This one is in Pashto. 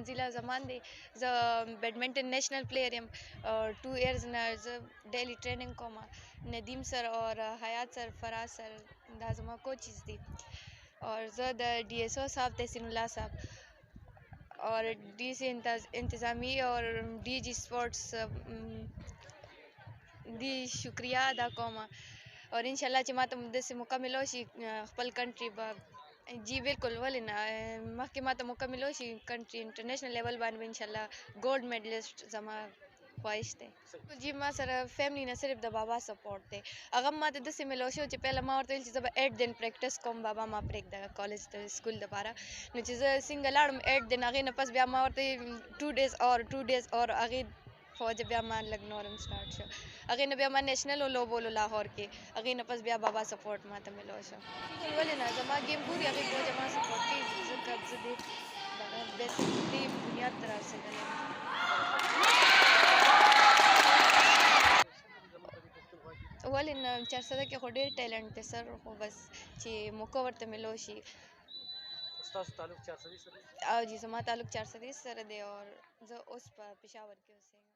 ضلع زمان دی. زه بیډمنټن نیشنل پلیئر یم. 2 ایئرز نه زه ډیلی ټریننګ کوم. ندیم سر اور حیات سر فراز سر دا زما کوچز دي. اور زه د ڈی ایس او صاحب تحسین الله صاحب اور ڈی سی انتظامی اور ڈی جی سپورٹس دی شکریہ ادا کوم. اور انشاءالله چې ماته داسې موقع ملو شي خپل کنټري به جی بالکل ولې نه مخکې ماته موقع ملو شي کنټري انټرنیشنل لیول باندې به انشاءالله ګولډ میډلسټ زما خواهش دی. جی ما سره فیملی نه صرف د بابا سپورټ دی. هغه ماته داسې ملو شو چې پهله ما ورته ویل چې زه به 8 دن پریکټس کوم بابا ما پرېږده کالج د سکول دپاره. نو چې زه څنګه لاړم 8 دن هغې نه پس بیا ما ورته 2 ډیز اور هغې فوج بیا ما لږ نورم سټارټ شو. هغې نه بیا ما نیشنل ولوبولو لاهور کې. هغې نه پس بیا بابا سپورټ ما ته ملو شو. ولې نه زما ګیم ګوري هغې فوج ما سپورټ کوي ځکه زه دې دې بنیاد ته رارسېدلی یم. ولې نه چارسده کې خو ډېر ټیلنټ دی سر خو بس چې موقع ورته ملو شي. ستاسو تعلق چارسدي سره دی؟ او جی زما تعلق چارسدي سره دی اور زه اوس په پېښور کې اوسېږم.